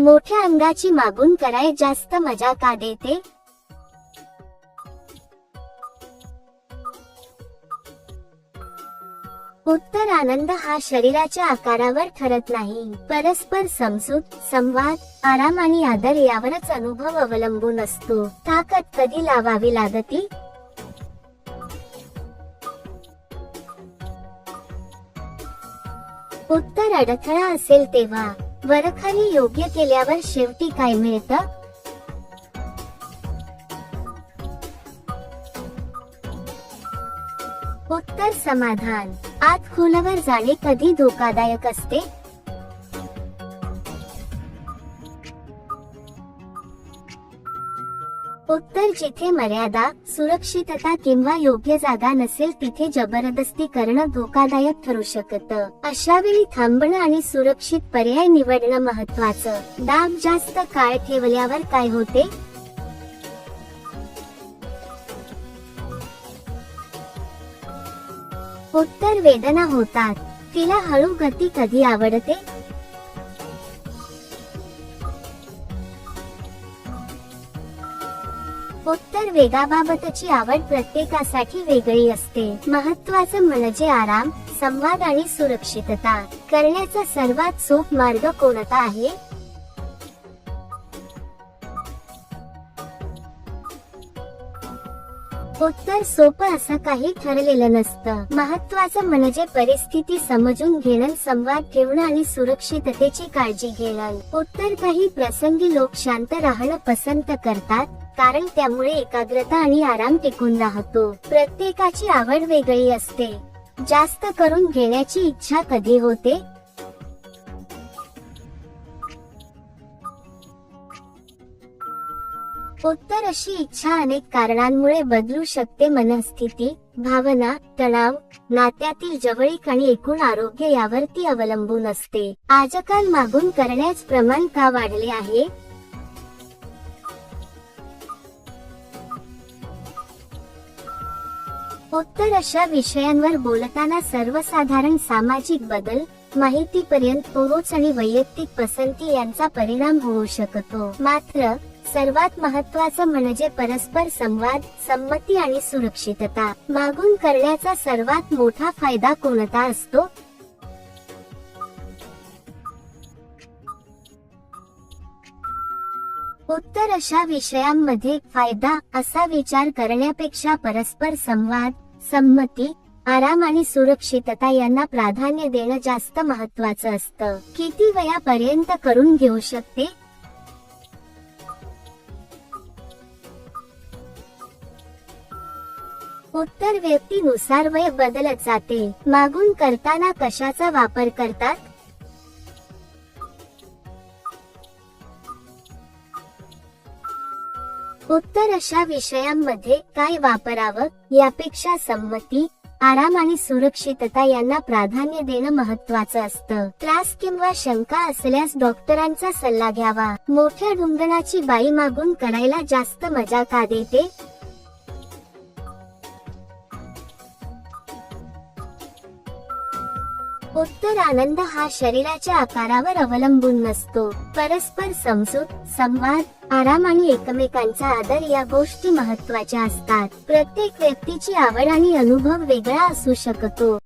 मोठ्या अंगाची मागून कराय जास्त मजा का देते? उत्तर, आनंद हा शरीराच्या आकारावर ठरत नाही, परस्पर समजूत, संवाद, आराम आणि आदर यावरच अनुभव अवलंबून असतो. ताकद कधी लावावी लागती? उत्तर, अडथळा असेल तेव्हा. वरखाली योग्य केल्यावर शेवटी काय मिळतं? उत्तर, समाधान. आत खोलवर जाणे कधी धोकादायक असते? उत्तर, जिथे मर्यादा, सुरक्षितता किंवा योग्य जागा नसेल तिथे जबरदस्ती करणं धोकादायक ठरू शकतं. अशा वेळी थांबणं आणि सुरक्षित पर्याय निवडणं महत्वाचं. दाब जास्त काळ ठेवल्यावर काय होते? उत्तर, वेदना होतात. तिला हळू गती कधी आवडते? उत्तर, वेगाबाबतची आवड प्रत्येकासाठी वेगळी असते. महत्वाचं म्हणजे आराम, संवाद आणि सुरक्षितता. करण्याचा सर्वात सोपा मार्ग कोणता आहे? उत्तर, सोपं असं काही ठरलेलं नसतं. महत्वाचं म्हणजे परिस्थिती समजून घेणं, संवाद ठेवणं आणि सुरक्षिततेची काळजी घेणं. उत्तर, काही प्रसंगी लोक शांत राहणं पसंत करतात, कारण त्यामुळे एकाग्रता आणि आराम टिकून राहतो. प्रत्येकाची आवड वेगळी असते. जास्त करून घेण्याची इच्छा कधी होते? उत्तर, अशी इच्छा अनेक कारणांमुळे बदलू शकते. मनस्थिती, भावना, तणाव, नात्यातील जवळीक आणि एकूण आरोग्य यावर ती अवलंबून असते. आजकाल मागून करण्याचे प्रमाण का वाढले आहे? उत्तर, अशा विषयांवर बोलताना सर्वसाधारण सामाजिक बदल, माहितीपर्यंत पोहोच आणि वैयक्तिक पसंती यांचा परिणाम होऊ शकतो. मात्र सर्वात महत्त्वाचं म्हणजे परस्पर संवाद, संमती आणि सुरक्षितता. मागून करण्याचा सर्वात मोठा फायदा कोणता असतो? उत्तर, अशा विषयांमध्ये फायदा असा विचार करण्यापेक्षा परस्पर संवाद, संमती, आराम आणि सुरक्षितता यांना प्राधान्य देणं जास्त महत्त्वाचं असतं. किती वयापर्यंत करून घेऊ शकते? उत्तर, व्यक्तीनुसार वय बदलत जाते. मागून करताना कशाचा वापर करतात? उत्तर, अशा विषयांमध्ये काय वापरावं यापेक्षा संमती, आराम आणि सुरक्षितता यांना प्राधान्य देणं महत्त्वाचं असतं. त्रास किंवा शंका असल्यास डॉक्टरांचा सल्ला घ्यावा. मोठ्या ढुंगणाची बाई मागून करायला जास्त मजा का देते? उत्तर, आनंद हा शरीराच्या आकारावर अवलंबून नसतो. परस्पर समजूत, संवाद, आराम आणि एकमेकांचा आदर या गोष्टी महत्त्वाच्या असतात. प्रत्येक व्यक्तीची आवड आणि अनुभव वेगळा असू शकतो.